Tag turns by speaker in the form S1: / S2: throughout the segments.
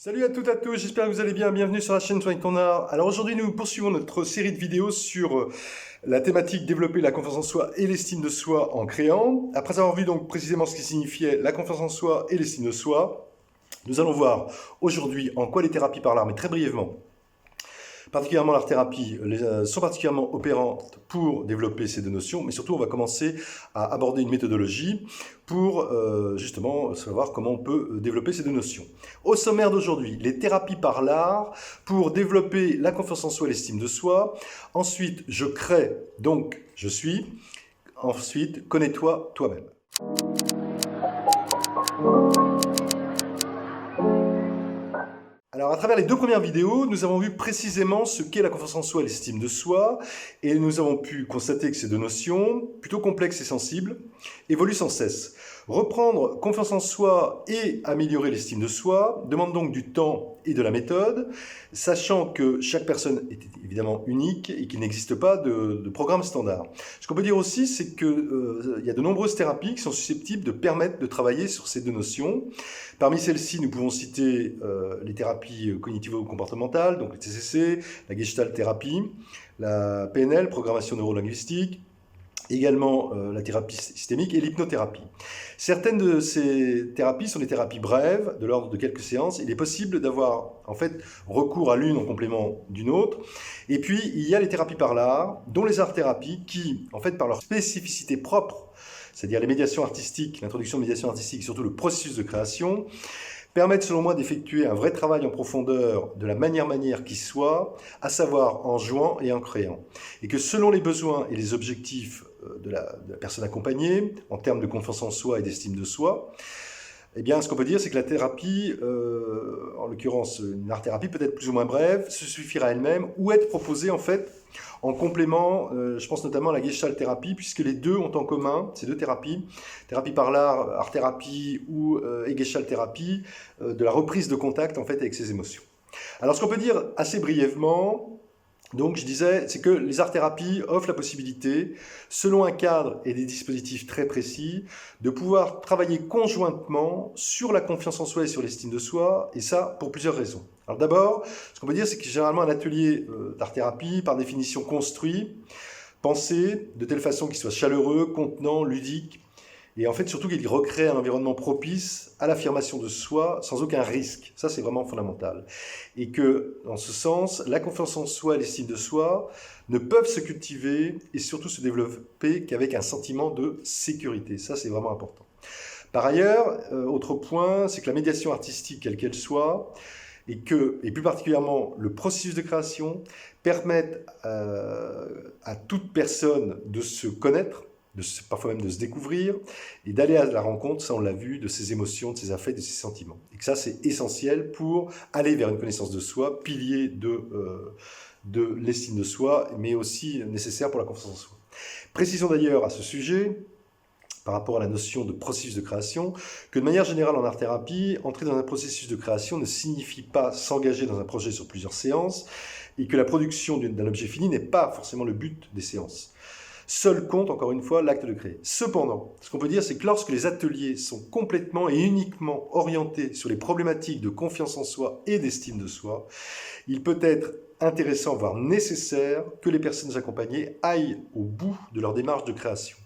S1: Salut à toutes et à tous, j'espère que vous allez bien, bienvenue sur la chaîne Soigne ton art. Alors aujourd'hui nous poursuivons notre série de vidéos sur la thématique développer la confiance en soi et l'estime de soi en créant. Après avoir vu donc précisément ce qui signifiait la confiance en soi et l'estime de soi, nous allons voir aujourd'hui en quoi les thérapies par l'art, mais très brièvement, particulièrement l'art-thérapie, sont particulièrement opérantes pour développer ces deux notions, mais surtout on va commencer à aborder une méthodologie pour justement savoir comment on peut développer ces deux notions. Au sommaire d'aujourd'hui, les thérapies par l'art pour développer la confiance en soi et l'estime de soi. Ensuite, je crée, donc je suis. Ensuite, connais-toi toi-même. Alors, à travers les deux premières vidéos, nous avons vu précisément ce qu'est la confiance en soi et l'estime de soi, et nous avons pu constater que ces deux notions, plutôt complexes et sensibles, évoluent sans cesse. Reprendre confiance en soi et améliorer l'estime de soi demande donc du temps et de la méthode, sachant que chaque personne est évidemment unique et qu'il n'existe pas de programme standard. Ce qu'on peut dire aussi, c'est qu'il y a de nombreuses thérapies qui sont susceptibles de permettre de travailler sur ces deux notions. Parmi celles-ci, nous pouvons citer les thérapies cognitivo-comportementales, donc le TCC, la Gestalt thérapie, la PNL, programmation neurolinguistique, également la thérapie systémique et l'hypnothérapie. Certaines de ces thérapies sont des thérapies brèves, de l'ordre de quelques séances. Il est possible d'avoir en fait recours à l'une en complément d'une autre. Et puis, il y a les thérapies par l'art, dont les art-thérapies, qui, en fait, par leur spécificité propre, c'est-à-dire les médiations artistiques, l'introduction de médiations artistiques, surtout le processus de création, permettent selon moi d'effectuer un vrai travail en profondeur de la manière qui soit, à savoir en jouant et en créant. Et que selon les besoins et les objectifs de la personne accompagnée, en termes de confiance en soi et d'estime de soi, eh bien, ce qu'on peut dire, c'est que la thérapie, en l'occurrence une art-thérapie, peut être plus ou moins brève, se suffira à elle-même, ou être proposée en fait en complément, je pense notamment à la Gestalt thérapie, puisque les deux ont en commun, ces deux thérapies, thérapie par l'art, art-thérapie ou et Gestalt thérapie, de la reprise de contact en fait avec ses émotions. Alors ce qu'on peut dire assez brièvement, donc je disais, c'est que les art-thérapies offrent la possibilité, selon un cadre et des dispositifs très précis, de pouvoir travailler conjointement sur la confiance en soi et sur l'estime de soi, et ça pour plusieurs raisons. Alors d'abord, ce qu'on peut dire, c'est que généralement un atelier d'art-thérapie, par définition construit, pensé de telle façon qu'il soit chaleureux, contenant, ludique, et en fait surtout qu'il recrée un environnement propice à l'affirmation de soi sans aucun risque. Ça c'est vraiment fondamental. Et que, dans ce sens, la confiance en soi et l'estime de soi ne peuvent se cultiver et surtout se développer qu'avec un sentiment de sécurité. Ça c'est vraiment important. Par ailleurs, autre point, c'est que la médiation artistique, quelle qu'elle soit, et plus particulièrement le processus de création, permettent à toute personne de se connaître, parfois même de se découvrir, et d'aller à la rencontre, ça on l'a vu, de ses émotions, de ses affects, de ses sentiments. Et que ça c'est essentiel pour aller vers une connaissance de soi, pilier de l'estime de soi, mais aussi nécessaire pour la confiance en soi. Précisons d'ailleurs à ce sujet, par rapport à la notion de processus de création, que de manière générale en art-thérapie, entrer dans un processus de création ne signifie pas s'engager dans un projet sur plusieurs séances, et que la production d'un objet fini n'est pas forcément le but des séances. Seul compte, encore une fois, l'acte de créer. Cependant, ce qu'on peut dire, c'est que lorsque les ateliers sont complètement et uniquement orientés sur les problématiques de confiance en soi et d'estime de soi, il peut être intéressant, voire nécessaire, que les personnes accompagnées aillent au bout de leur démarche de création.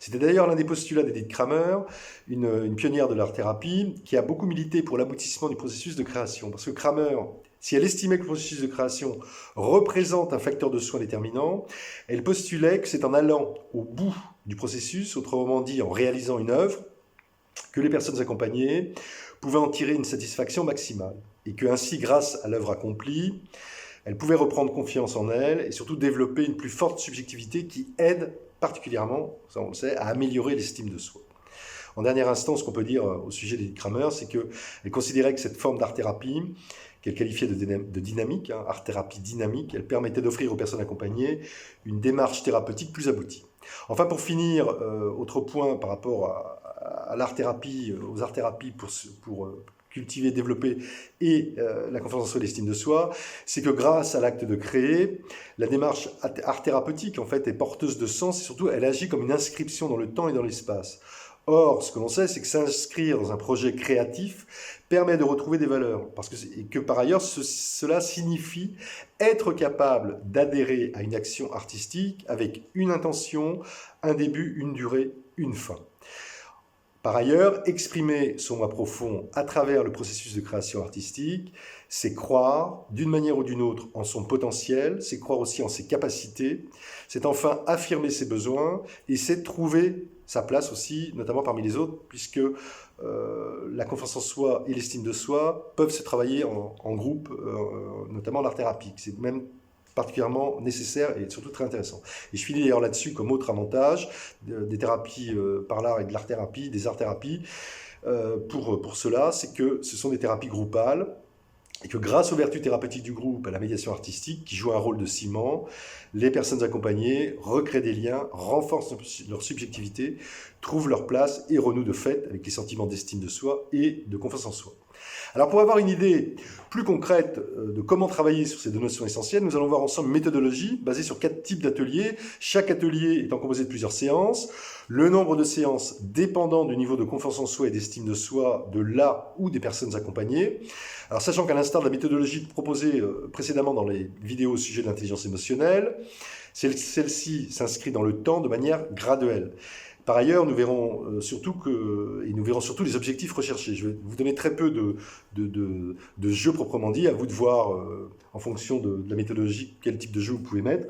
S1: C'était d'ailleurs l'un des postulats d'Edith Kramer, une pionnière de l'art-thérapie, qui a beaucoup milité pour l'aboutissement du processus de création. Parce que Kramer, si elle estimait que le processus de création représente un facteur de soin déterminant, elle postulait que c'est en allant au bout du processus, autrement dit en réalisant une œuvre, que les personnes accompagnées pouvaient en tirer une satisfaction maximale. Et que ainsi, grâce à l'œuvre accomplie, elles pouvaient reprendre confiance en elles et surtout développer une plus forte subjectivité qui aide particulièrement, ça on le sait, à améliorer l'estime de soi. En dernière instance, ce qu'on peut dire au sujet d'Edith Kramer, c'est qu'elle considérait que cette forme d'art-thérapie, qu'elle qualifiait de dynamique, art-thérapie dynamique, elle permettait d'offrir aux personnes accompagnées une démarche thérapeutique plus aboutie. Enfin, pour finir, autre point par rapport à l'art-thérapie, aux art-thérapies pour cultiver, développer et la confiance en soi et l'estime de soi, c'est que grâce à l'acte de créer, la démarche art thérapeutique en fait est porteuse de sens et surtout elle agit comme une inscription dans le temps et dans l'espace. Or, ce que l'on sait, c'est que s'inscrire dans un projet créatif permet de retrouver des valeurs, et que par ailleurs, cela signifie être capable d'adhérer à une action artistique avec une intention, un début, une durée, une fin. Par ailleurs, exprimer son moi profond à travers le processus de création artistique, c'est croire d'une manière ou d'une autre en son potentiel, c'est croire aussi en ses capacités, c'est enfin affirmer ses besoins et c'est trouver sa place aussi, notamment parmi les autres, puisque la confiance en soi et l'estime de soi peuvent se travailler en groupe, notamment l'art-thérapie. C'est même particulièrement nécessaire et surtout très intéressant. Et je finis d'ailleurs là-dessus comme autre avantage des thérapies par l'art et de l'art-thérapie, des art-thérapies, pour cela, c'est que ce sont des thérapies groupales et que grâce aux vertus thérapeutiques du groupe, à la médiation artistique, qui joue un rôle de ciment, les personnes accompagnées recréent des liens, renforcent leur subjectivité, trouvent leur place et renouent de fait avec les sentiments d'estime de soi et de confiance en soi. Alors pour avoir une idée plus concrète de comment travailler sur ces deux notions essentielles, nous allons voir ensemble une méthodologie basée sur 4 types d'ateliers, chaque atelier étant composé de plusieurs séances, le nombre de séances dépendant du niveau de confiance en soi et d'estime de soi de la ou des personnes accompagnées. Alors sachant qu'à l'instar de la méthodologie proposée précédemment dans les vidéos au sujet de l'intelligence émotionnelle, celle-ci s'inscrit dans le temps de manière graduelle. Par ailleurs, nous verrons surtout les objectifs recherchés. Je vais vous donner très peu de jeux proprement dit, à vous de voir en fonction de la méthodologie quel type de jeu vous pouvez mettre,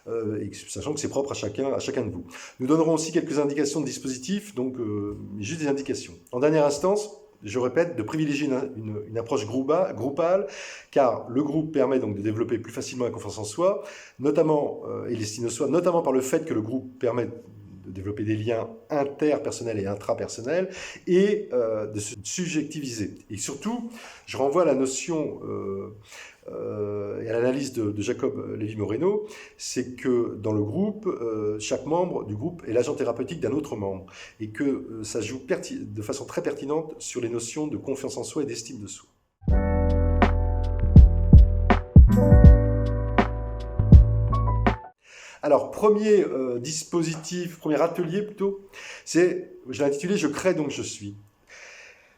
S1: et sachant que c'est propre à chacun de vous. Nous donnerons aussi quelques indications de dispositifs, donc juste des indications. En dernière instance, je répète, de privilégier une approche groupale, car le groupe permet donc de développer plus facilement la confiance en soi, notamment, et l'estime de soi, notamment par le fait que le groupe permet de développer des liens interpersonnels et intrapersonnels, et de se subjectiviser. Et surtout, je renvoie à la notion et à l'analyse de Jacob Lévy-Moreno, c'est que dans le groupe, chaque membre du groupe est l'agent thérapeutique d'un autre membre, et que ça joue de façon très pertinente sur les notions de confiance en soi et d'estime de soi. Alors, premier atelier plutôt, je l'ai intitulé « Je crée donc je suis ».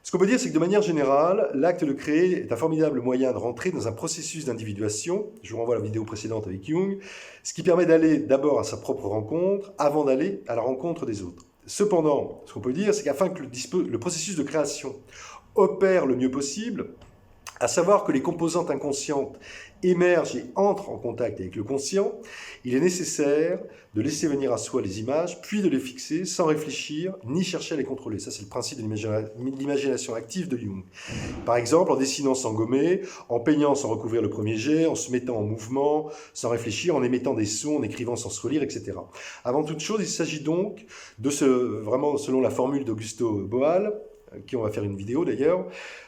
S1: Ce qu'on peut dire, c'est que de manière générale, l'acte de créer est un formidable moyen de rentrer dans un processus d'individuation. Je vous renvoie à la vidéo précédente avec Jung, ce qui permet d'aller d'abord à sa propre rencontre avant d'aller à la rencontre des autres. Cependant, ce qu'on peut dire, c'est qu'afin que le processus de création opère le mieux possible, à savoir que les composantes inconscientes émergent et entrent en contact avec le conscient, il est nécessaire de laisser venir à soi les images, puis de les fixer sans réfléchir ni chercher à les contrôler. Ça, c'est le principe de l'imagination active de Jung. Par exemple, en dessinant sans gommer, en peignant sans recouvrir le premier jet, en se mettant en mouvement sans réfléchir, en émettant des sons, en écrivant sans se relire, etc. Avant toute chose, il s'agit donc vraiment selon la formule d'Augusto Boal, qui on va faire une vidéo d'ailleurs,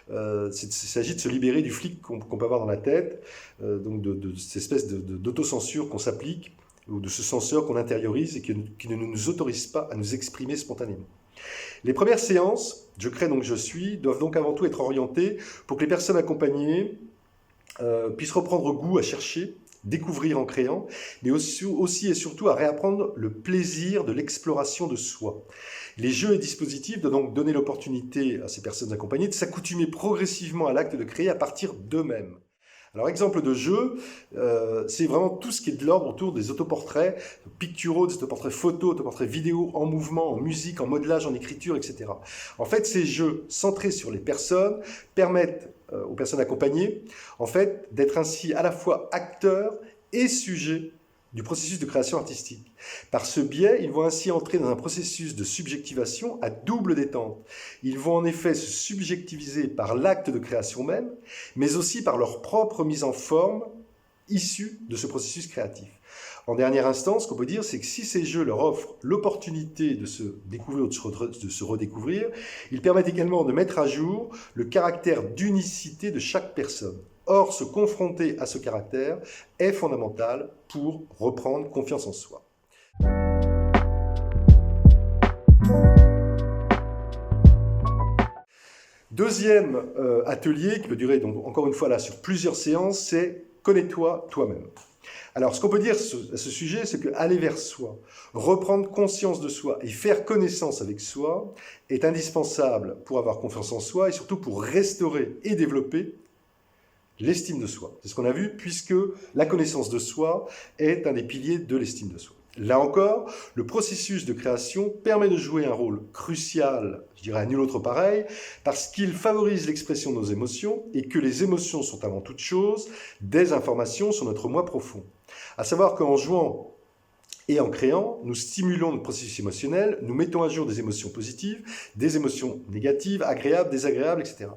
S1: il s'agit de se libérer du flic qu'on peut avoir dans la tête, donc de cette espèce d'autocensure qu'on s'applique, ou de ce censeur qu'on intériorise et qui ne nous autorise pas à nous exprimer spontanément. Les premières séances, je crée donc je suis, doivent donc avant tout être orientées pour que les personnes accompagnées puissent reprendre goût à chercher, découvrir en créant, mais aussi et surtout à réapprendre le plaisir de l'exploration de soi. Les jeux et dispositifs doivent donc donner l'opportunité à ces personnes accompagnées de s'accoutumer progressivement à l'acte de créer à partir d'eux-mêmes. Alors, exemple de jeu, c'est vraiment tout ce qui est de l'ordre autour des autoportraits picturaux, des autoportraits photos, autoportraits vidéo, en mouvement, en musique, en modelage, en écriture, etc. En fait, ces jeux centrés sur les personnes permettent aux personnes accompagnées, en fait, d'être ainsi à la fois acteurs et sujets du processus de création artistique. Par ce biais, ils vont ainsi entrer dans un processus de subjectivation à double détente. Ils vont en effet se subjectiviser par l'acte de création même, mais aussi par leur propre mise en forme issue de ce processus créatif. En dernière instance, ce qu'on peut dire, c'est que si ces jeux leur offrent l'opportunité de se découvrir ou de se redécouvrir, ils permettent également de mettre à jour le caractère d'unicité de chaque personne. Or, se confronter à ce caractère est fondamental pour reprendre confiance en soi. Deuxième atelier, qui peut durer donc encore une fois là sur plusieurs séances, c'est « Connais-toi toi-même ». Alors, ce qu'on peut dire à ce sujet, c'est qu'aller vers soi, reprendre conscience de soi et faire connaissance avec soi est indispensable pour avoir confiance en soi et surtout pour restaurer et développer l'estime de soi. C'est ce qu'on a vu, puisque la connaissance de soi est un des piliers de l'estime de soi. Là encore, le processus de création permet de jouer un rôle crucial, je dirais à nul autre pareil, parce qu'il favorise l'expression de nos émotions et que les émotions sont avant toute chose des informations sur notre moi profond. À savoir qu'en jouant et en créant, nous stimulons notre processus émotionnel, nous mettons à jour des émotions positives, des émotions négatives, agréables, désagréables, etc.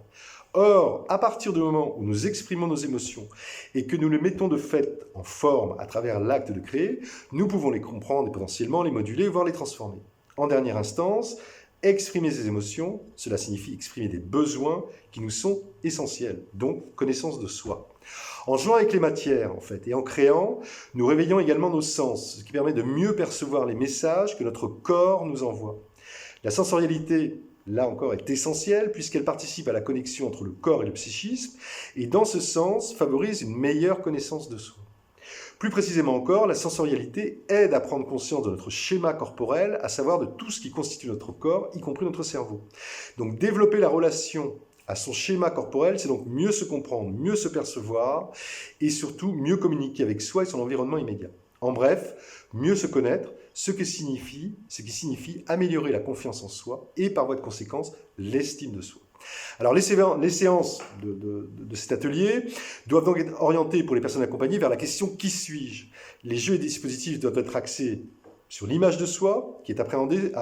S1: Or, à partir du moment où nous exprimons nos émotions et que nous les mettons de fait en forme à travers l'acte de créer, nous pouvons les comprendre et potentiellement les moduler, voire les transformer. En dernière instance, exprimer ces émotions, cela signifie exprimer des besoins qui nous sont essentiels, donc connaissance de soi. En jouant avec les matières, en fait, et en créant, nous réveillons également nos sens, ce qui permet de mieux percevoir les messages que notre corps nous envoie. La sensorialité, là encore, est essentielle puisqu'elle participe à la connexion entre le corps et le psychisme et dans ce sens favorise une meilleure connaissance de soi. Plus précisément encore, la sensorialité aide à prendre conscience de notre schéma corporel, à savoir de tout ce qui constitue notre corps, y compris notre cerveau. Donc développer la relation à son schéma corporel, c'est donc mieux se comprendre, mieux se percevoir et surtout mieux communiquer avec soi et son environnement immédiat. En bref, mieux se connaître, ce qui signifie améliorer la confiance en soi et par voie de conséquence l'estime de soi. Alors les séances de cet atelier doivent donc être orientées pour les personnes accompagnées vers la question « Qui suis-je » Les jeux et dispositifs doivent être axés sur l'image de soi, qui est à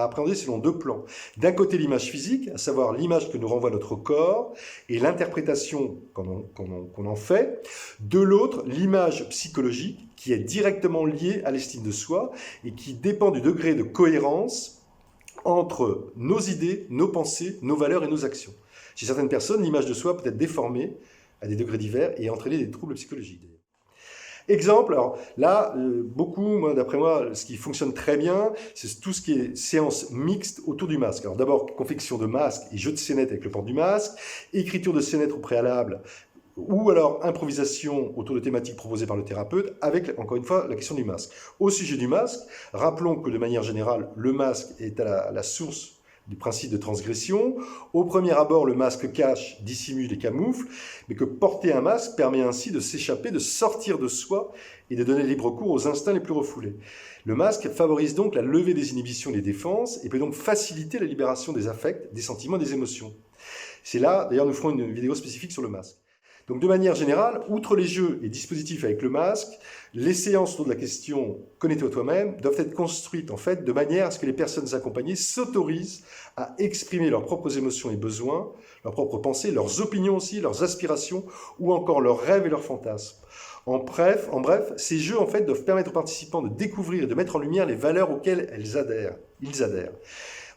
S1: appréhender selon deux plans. D'un côté, l'image physique, à savoir l'image que nous renvoie notre corps et l'interprétation qu'on en fait. De l'autre, l'image psychologique, qui est directement liée à l'estime de soi et qui dépend du degré de cohérence entre nos idées, nos pensées, nos valeurs et nos actions. Chez certaines personnes, l'image de soi peut être déformée à des degrés divers et entraîner des troubles psychologiques. Exemple, alors là, d'après moi, ce qui fonctionne très bien, c'est tout ce qui est séance mixte autour du masque. Alors d'abord, confection de masques et jeu de scénettes avec le port du masque, écriture de scénettes au préalable, ou alors improvisation autour de thématiques proposées par le thérapeute, avec, encore une fois, la question du masque. Au sujet du masque, rappelons que de manière générale, le masque est à la source du principe de transgression. Au premier abord, le masque cache, dissimule et camoufle, mais que porter un masque permet ainsi de s'échapper, de sortir de soi et de donner libre cours aux instincts les plus refoulés. Le masque favorise donc la levée des inhibitions et des défenses et peut donc faciliter la libération des affects, des sentiments et des émotions. C'est là, d'ailleurs, nous ferons une vidéo spécifique sur le masque. Donc de manière générale, outre les jeux et dispositifs avec le masque, les séances autour de la question « Connais-toi toi-même » doivent être construites en fait de manière à ce que les personnes accompagnées s'autorisent à exprimer leurs propres émotions et besoins, leurs propres pensées, leurs opinions aussi, leurs aspirations ou encore leurs rêves et leurs fantasmes. En bref, ces jeux en fait doivent permettre aux participants de découvrir et de mettre en lumière les valeurs auxquelles ils adhèrent.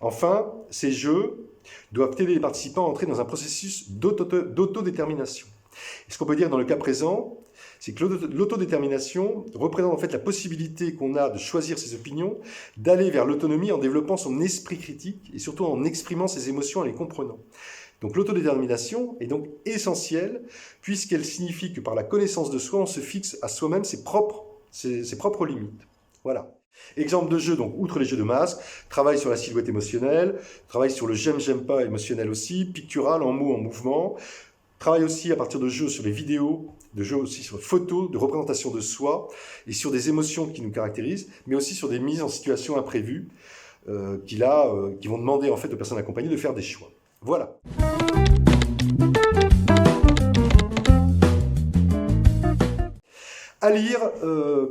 S1: Enfin, ces jeux doivent aider les participants à entrer dans un processus d'autodétermination. Et ce qu'on peut dire dans le cas présent, c'est que l'autodétermination représente en fait la possibilité qu'on a de choisir ses opinions, d'aller vers l'autonomie en développant son esprit critique et surtout en exprimant ses émotions en les comprenant. Donc l'autodétermination est donc essentielle puisqu'elle signifie que par la connaissance de soi, on se fixe à soi-même ses propres limites. Voilà. Exemple de jeu, donc outre les jeux de masque, travail sur la silhouette émotionnelle, travail sur le j'aime pas émotionnel aussi, pictural, en mots, en mouvement, travaille aussi à partir de jeux sur les vidéos, de jeux aussi sur les photos, de représentation de soi et sur des émotions qui nous caractérisent, mais aussi sur des mises en situation imprévues qui vont demander en fait aux personnes accompagnées de faire des choix. Voilà. À lire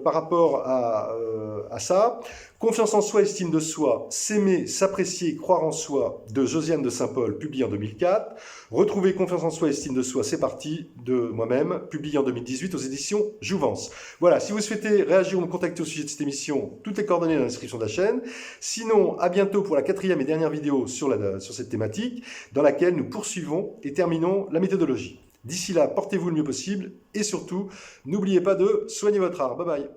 S1: par rapport à ça, Confiance en soi, estime de soi, s'aimer, s'apprécier, croire en soi de Josiane de Saint-Paul, publié en 2004. Retrouver Confiance en soi, estime de soi, c'est parti de moi-même, publié en 2018 aux éditions Jouvence. Voilà, si vous souhaitez réagir ou me contacter au sujet de cette émission, toutes les coordonnées dans la description de la chaîne. Sinon, à bientôt pour la 4e et dernière vidéo sur cette thématique, dans laquelle nous poursuivons et terminons la méthodologie. D'ici là, portez-vous le mieux possible et surtout, n'oubliez pas de soigner votre art. Bye bye.